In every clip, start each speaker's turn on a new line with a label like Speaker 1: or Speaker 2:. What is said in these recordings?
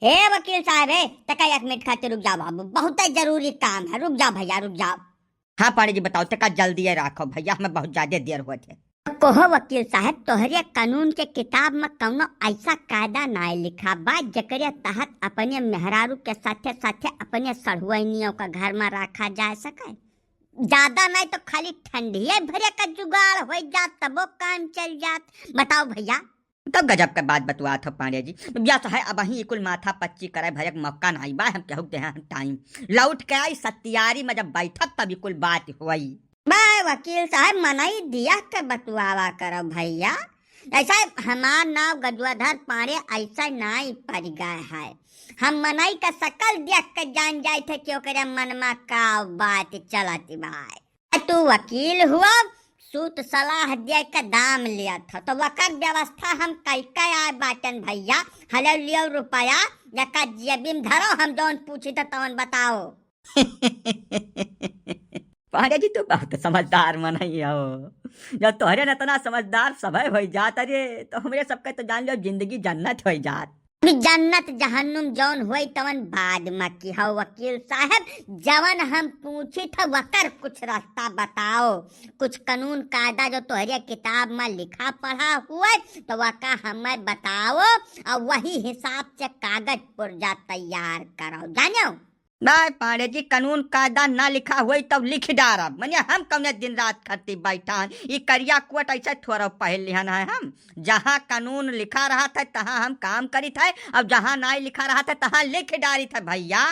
Speaker 1: हे वकील साहब है तका 1 मिनट खाते रुक जाओ बाबू, बहुत ही जरूरी काम है। रुक जाओ भैया रुक जाओ।
Speaker 2: हाँ पाड़े जी बताओ तका जल्दी राखो भैया, हमें बहुत ज्यादा देर हुए थे।
Speaker 1: कोहो वकील साहब, तोहरे कानून के किताब में कौनो ऐसा कायदा ना लिखा बा जकरे तहत अपने मेहरारू के साथे साथे अपने सढ़ुआइनियों का घर में रखा जा सके। ज्यादा नहीं तो खाली ठंडिये भरे का जुगाड़ हो जात तबो काम चल जात। बताओ भैया।
Speaker 2: तब गजब के बात बतुआ था पांडे जी। ब्यास है अब ही कुल माथा पच्ची करे भरक मौका नहीं बा, हम कहते हैं टाइम लौट के आई सत्यारी में जब बैठब तभी कुल बात हुई।
Speaker 1: मैं वकील साहब मनाई दिया के बतुआवा करो भैया। ऐसा हमार नाम गजवाधर पांडे ऐसा नहीं पड़ गए है। हम मनाई का शकल देख के जान जाए थे कि ओकरे मन में का बात चलती भाई। तू वकील हुआ सूत सलाह दे के दाम लिया था तो वकर व्यवस्था हम कैके आए बाटन भैया। हलो लियो रुपया या जेबी में धरो, हम जौन पूछी तो तवन बताओ।
Speaker 2: पांडे जी तो बहुत समझदार मन हो। जब तोहरे न तना समझदार समय हो जात अरे तो हमरे सबके तो जान लो जिंदगी जन्नत हो जात।
Speaker 1: जन्नत जहन्नुम जौन हुई तवन बाद में की हो वकील साहब। जवन हम पूछी था वकर कुछ रास्ता बताओ, कुछ कानून कायदा जो तोहरे किताब में लिखा पढ़ा हुआ तो वका हमें बताओ और वही हिसाब से कागज पुर्जा तैयार करो। जानो
Speaker 2: नहीं पांडे जी कानून कायदा ना लिखा हुई तब लिख डारब। मने हम कौने दिन रात करती बैठान ये करिया कुट ऐसे थोड़ा पहल लिहन है। हम जहाँ कानून लिखा रहा था तहाँ हम काम करी थे, अब जहाँ नहीं लिखा रहा था तहाँ लिख डारी था भैया।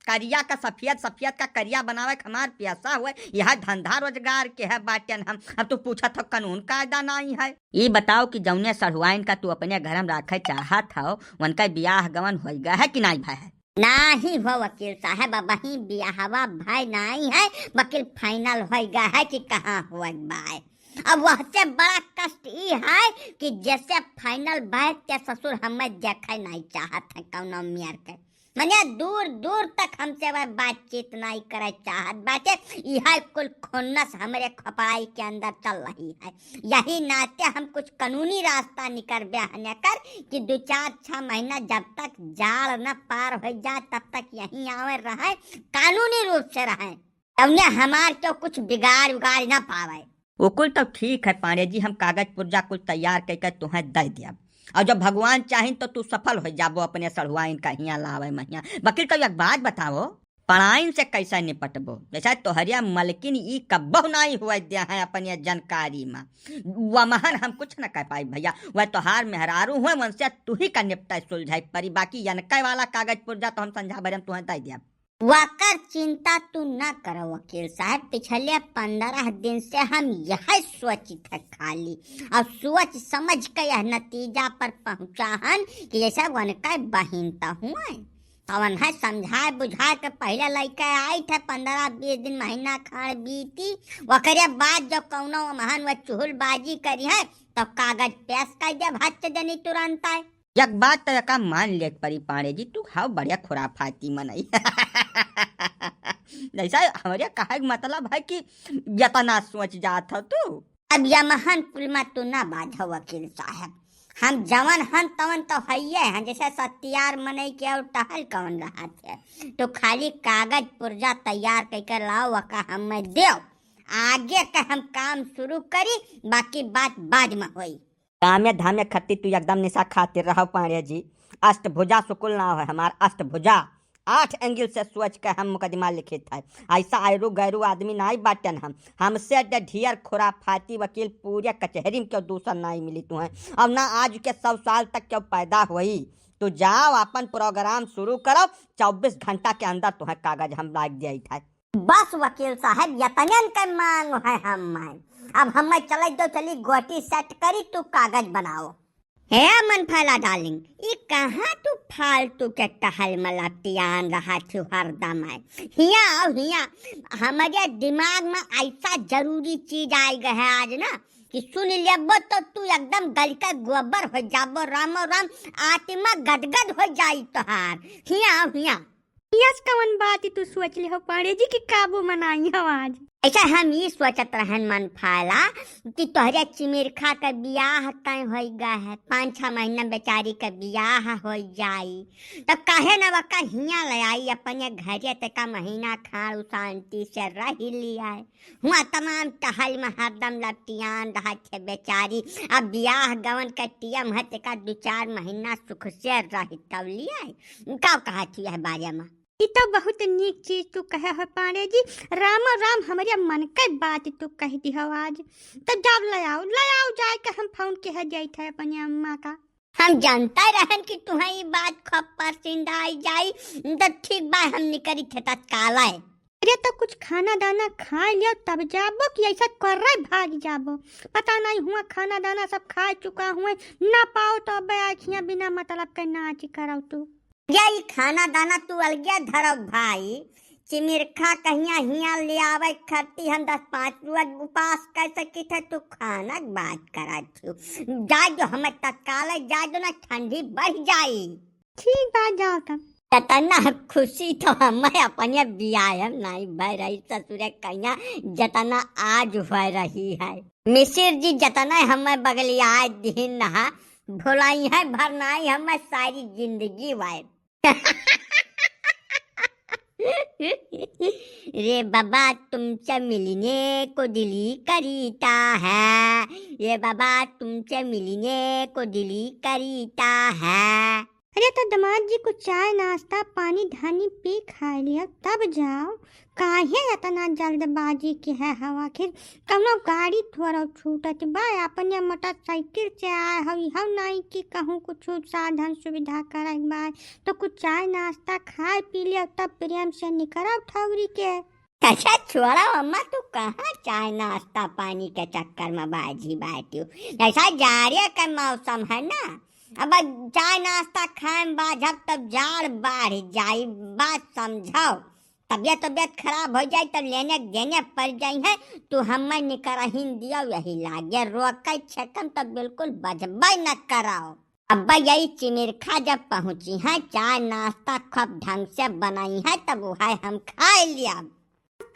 Speaker 2: करिया का सफेद सफेद का करिया बनावे हमार प्यासा हुए, यह धंधा रोजगार के है बाटन हम। अब तू पूछा था कानून कायदा नहीं है। ये बताओ कि जौने सढ़ुआइन का तू अपने घर में रखे चाहत हो उनका ब्याह गवन हो गया है कि नहीं भाई है?
Speaker 1: नहीं हो वकील साहब, वही ब्याहवा भाई नहीं है। वकील फाइनल हो गया है कि कहाँ हुआ भाई। अब वह से बड़ा कष्ट ये है कि जैसे फाइनल भाई के ससुर हमें देखे नहीं चाहत है कौनो मियर के। मने दूर दूर तक हमसे वह बातचीत नहीं करे चाहत बाटे। यह कुल खुन्नस हमारे खपड़ाई के अंदर चल रही है। यही नाते हम कुछ कानूनी रास्ता निकल बहने कर कि 2-4-6 महीना जब तक जाड़ न पार हो जाए तब तक यहीं आवे रहे, कानूनी रूप से रहे। उन्हें हमार तो कुछ बिगाड़ उगाड़ न पावे।
Speaker 2: वो कुल तो ठीक है पांडे जी, हम कागज पुर्जा कुल तैयार करके तुम्हें दे दिया और जब भगवान चाहें तो तू सफल हो जाबो अपने सढ़ुआइन का हिया लावे महिया। वकील तो एक बात बताओ पढ़ाइन से कैसे निपटबो? जैसा तोहरिया मलकिन ई कब्बो नहीं हुआ दिया है अपने जानकारी में वह महान हम कुछ न कह पाई भैया। वह तोहार मेहरारू हुए उनसे तू ही का निपटा सुलझाई परी, बाकी यनके वाला कागज पुर्जा तो हम समझा भरे तुहें दे दिया।
Speaker 1: वाकर चिंता तू न करो वकील साहब। पिछले 15 दिन से हम यह सोचित है खाली और सोच समझ के यह नतीजा पर पहुंचा हन कि जैसा उनका बहिनता हुआ पवन है समझाए बुझाए के पहले लड़का आई थे 15-20 दिन महीना खाड़ बीती। वकरे बाद जो कौनो महान व चुहलबाजी करी है तो कागज पेश कर दे भाच देनी तुरंत है।
Speaker 2: एक बात तो का मान ले परी पांडे जी, तू हाउ बढ़िया खुराफाती मनई। जैसा हमारे कहा मतलब है कि यतना सोच जात हो तू।
Speaker 1: अब यह महान पुल में तू न बाझ वकील साहब। हम जवन हन तवन तो हइये हैं, जैसे सत्यार मनई के और टहल कवन रहा थे तो खाली कागज पुर्जा तैयार करके लाओ वका हमें दो, आगे का हम काम शुरू करी, बाकी बात बाद में हुई।
Speaker 2: कामे धामे खत्ती तू एकदम निशा खातिर रहो पांडे जी। अष्टभुजा सुकुल ना हो हमार अष्टभुजा 8 एंगल से सोच के हम मुकदमा लिखे थे। ऐसा आयरू गैरू आदमी नहीं बाटन हम। हमसे ढेर खुराफाती वकील पूरे कचहरी में क्यों दूसरा नहीं मिली तुम्हें। अब ना आज के 100 साल तक क्यों पैदा हुई। तो जाओ अपन प्रोग्राम शुरू करो, 24 घंटा के अंदर तुम्हें कागज हम लाग दिया था।
Speaker 1: बस वकील साहब यतनन के मांग है हम। अब हमें चले दो, चली गोटी सेट करी, तू कागज बनाओ। हे मन फैला डार्लिंग, ये कहाँ तू फालतू के टहल मलतियान रहा थी हरदम है। हिया आओ हिया, हमारे दिमाग में ऐसा जरूरी चीज आई गए है आज ना कि सुन लेबो तो तू एकदम गल का गोबर हो जाबो, रामो राम आत्मा गदगद हो जाई तोहार। हिया आओ हिया।
Speaker 3: यस कवन बात तू सोच ले हो पाड़े जी की काबू मनाई हो आज।
Speaker 1: ऐसा हम ये सोचत रहन मन फाला कि तोहरे चिमिरखा का बियाह तय हो गया है, 5-6 महीना बेचारी का बियाह हो जाई, तब काहे न वका हिया ले आई अपने घरे तक महीना खाड़ शांति से रह लिया है। हुआ तमाम टहल में हरदम लपटियान रहा थे बेचारी, अब बियाह गवन का टियम है तक 2-4 महीना सुख से रही तब लिया है। का कहा थी है बारे में
Speaker 3: ई तो बहुत नीक चीज तू कहे हो पांडे जी, राम राम हमारे मन के बात तू कह दी हो आज। तो जब ले आओ जाए के हम फोन के है जाई थे अपनी अम्मा का।
Speaker 1: हम जानता रहन कि तुम्हें ये बात खूब पसंद आई जाई, तो ठीक बा हम निकली थे तत्काल है।
Speaker 3: अरे तो कुछ खाना दाना खा लियो तब जाबो कि ऐसा कर रहे भाग जाबो। पता नहीं हुआ खाना दाना सब खा चुका हुए ना पाओ तो बैठिया बिना मतलब के नाच कराओ तू।
Speaker 1: यही खाना दाना तू अलगे धरो भाई, चिमिरखा कहिया हिया ले आवे खरती हम 10-5 रोज उपास कर सकी थे, तू खाना बात करा छू जाए जो हमें तत्काल जाए जो ना ठंडी बढ़ जाई।
Speaker 3: ठीक बात जाओ तब।
Speaker 1: जतना खुशी तो हमें अपने बियाह नहीं भय रही ससुरे कहिया जतना आज हो रही है। मिसिर जी जतना हमें बगलिया दिन नहा भुलाई है भरनाई हमें सारी जिंदगी वाय। रे बाबा तुमसे मिलने को दिली करीता है, ये बाबा तुमसे मिलने को दिली करीता है।
Speaker 3: अरे तो दामाद जी को चाय नाश्ता पानी धानी पी खा लिया तब जाओ, काहे इतना जल्दबाजी के है हवा। आखिर कौनो गाड़ी थोड़ा छूटत बा, अपने मोटरसाइकिल से आए हो नहीं कि कहूँ कुछ साधन सुविधा करे बा, तो कुछ चाय नाश्ता खा पी लिया तब प्रेम से निकल ठौरी के।
Speaker 1: अच्छा छोड़ा अम्मा, तू कहाँ चाय नाश्ता पानी के चक्कर में बाजी बैठी हो। ऐसा जाड़े का मौसम है ना, अब चाय नाश्ता खाए बाझब तब जाड़ बढ़ जाई, बात समझाओ। तबियत खराब हो जाए तो लेने देने पड़ जाई है, तो हमें निकरहीन दियो यही लागे रोक छकम तो बिल्कुल बजबे न कराओ। अब यही चिमिरखा जब पहुँची है चाय नाश्ता खूब ढंग से बनाई है तब वह हम खा लिया।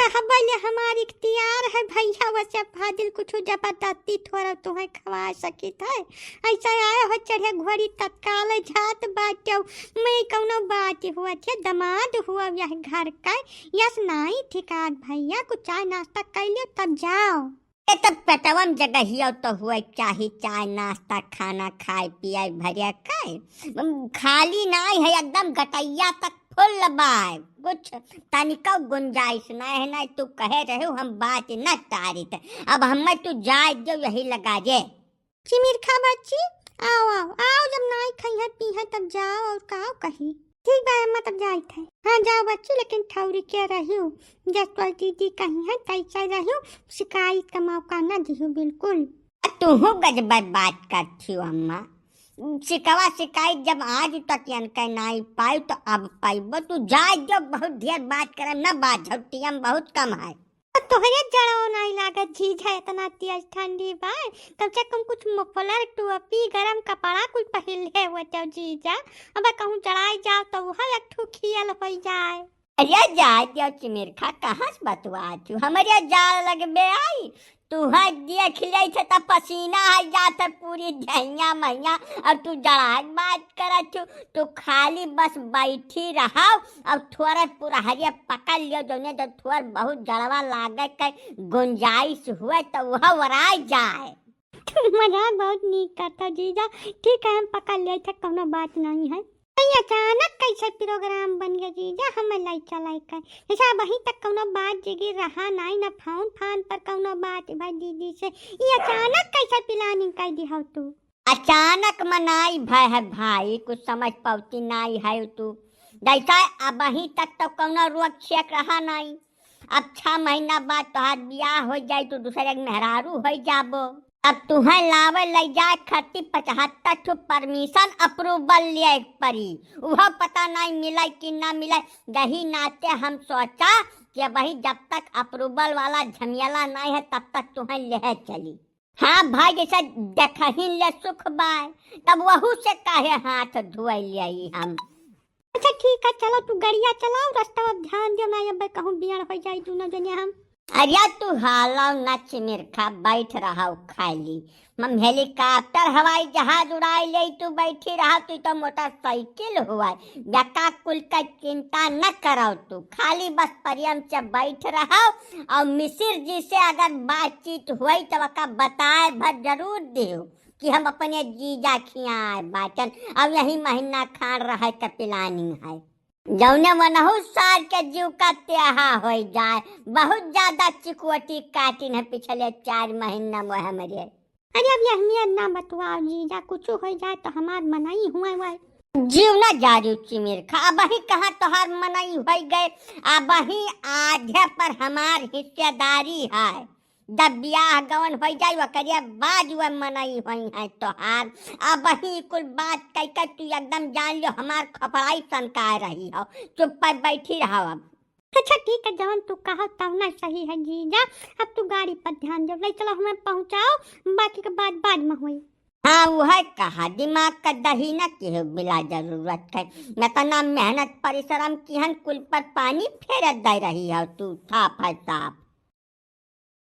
Speaker 3: कहबले हमारी इख्तियार है भैया, वैसे फादिल कुछ जबरदस्ती थोड़ा तुम्हें खवा सकी थे। ऐसा आए हो चढ़े घोड़ी तत्काल जात बाटो, मैं कौनो बात हुआ थे दमाद हुआ यह घर का यस नहीं ठिकात भैया, कुछ चाय नाश्ता कर लियो तब जाओ।
Speaker 1: तब पेटवम जगह ही तो हुआ चाहे चाय नाश्ता खाना खाए पिए भरिया खाए, खाली नहीं है एकदम गटैया तक फुल बाय, कुछ तनिका गुंजाइश नहीं है। नहीं तू कहे रहे हो हम बात न तारी थे, अब हमें तू जाए जो यही लगा जे।
Speaker 3: चिमिरखा बच्ची आओ जब नहीं खाई है पी है तब जाओ और कहो कही। ठीक बा अम्मा तब जाई थे। हाँ जाओ बच्ची, लेकिन ठौरी के रहियो जसवाल दीदी कही है तैसा रहियो, शिकायत का मौका न दियो बिल्कुल।
Speaker 1: तू गजब बात करती हो अम्मा, शिकवा शिकायत जब आज तक का नहीं पाई तो अब पाइब। तू जाए जो बहुत ढेर बात करे न बात झटियम बहुत कम है।
Speaker 3: तोहरे जड़ो नहीं लागत जीजा, इतना तेज ठंडी बा, कम से कम कुछ मफलर टोपी गरम कपड़ा कुछ पहन ले हुआ तो जीजा, अब कहूँ चढ़ाई जाओ तो वह लट्ठू खियल हो जाए।
Speaker 1: अरे जाए जो चिमिरखा कहाँ से बतवा तू हमारे जाल लगबे आई, तू है देख ले तब पसीना आ जाता पूरी धैया मैया, और तू जड़ाक बात करा तू खाली बस बैठी रहा। अब थोड़ा पूरा हरिया पकड़ लियो जो ने तो थोड़ा बहुत जड़वा लागे के गुंजाइश हुए तो वह वराय जाए।
Speaker 3: मजाक बहुत नीक करता जीजा, ठीक है हम पकड़ ले थे, कोनो बात नहीं है। अचानक कैसे प्रोग्राम बन गया जीजा, हमें लाई चलाई कर जैसा वहीं तक कोनो बात जगी रहा नहीं ना फोन फान पर कोनो बात भाई दीदी से, ये अचानक कैसे प्लानिंग कर दी हो तू।
Speaker 1: अचानक मनाई भय है भाई, कुछ समझ पाती नहीं है तू। जैसा अब वहीं तक तो कोनो रोक छेक रहा नहीं, अब 6 महीना बाद तोहार बियाह हो जाए तो दूसरे मेहरारू हो जाबो। अब तुम्हें लावे ले जाए खर्ची 75 परमिशन अप्रूवल ले परी, वह पता नहीं मिला कि ना मिला। यही नाते हम सोचा कि वही जब तक अप्रूवल वाला झमेला नहीं है तब तक तुम्हें ले चली। हाँ भाई जैसा देखही ले सुख बाय, तब वहू से काहे हाथ धोए ले हम।
Speaker 3: अच्छा ठीक है चलो तू गाड़िया चलाओ, रास्ता ध्यान दो ना अब कहूँ बियाह हो जाए दोनों जने हम।
Speaker 1: अरे तू हालाव न चिमिरखा बैठ रहा खाली। हम हेलीकॉप्टर हवाई जहाज उड़ाई ले तू बैठी रहा, तू तो मोटरसाइकिल हुआ। बेका कुल का चिंता न करो, तू खाली बस प्रेम से बैठ रहा। और मिसिर जी से अगर बातचीत हुई तो वका बताए भर जरूर दियो कि हम अपने जीजा खियाए बाटन। अब यही महीना खान रहा का प्लानिंग है। जौने मनहु साल के जीव का त्योहा हो जाए। बहुत ज्यादा चिकवटी काटिन है पिछले 4 महीना में हमारे।
Speaker 3: अरे अब यह ना बतवाओ जीजा, कुछ हो जाए तो हमार मनाई हुआ हुआ
Speaker 1: जीव न जारू चिमिरखा। अब ही कहाँ तोहार मनाई हो गए, अब ही आधे पर हमार हिस्सेदारी है। जब ब्याह गवन हो जाए वकरिया बाद वह मनाई हुई है तोहार। अब ही कुल बात कह कर तू एकदम जान लो हमार खपड़ाई सनका रही हो। चुप पर बैठी रहो अब।
Speaker 3: अच्छा ठीक है, जवन तू कहो तब ना सही है जीजा। अब तू गाड़ी पर ध्यान दे, ले चलो हमें पहुँचाओ, बाकी का बात बाद में हुई।
Speaker 1: हाँ वह कहा दिमाग का दही न के बिला जरूरत है। मैं तो ना मेहनत परिश्रम की हन कुल पर पानी फेरत दे रही हो तू साफ है साफ।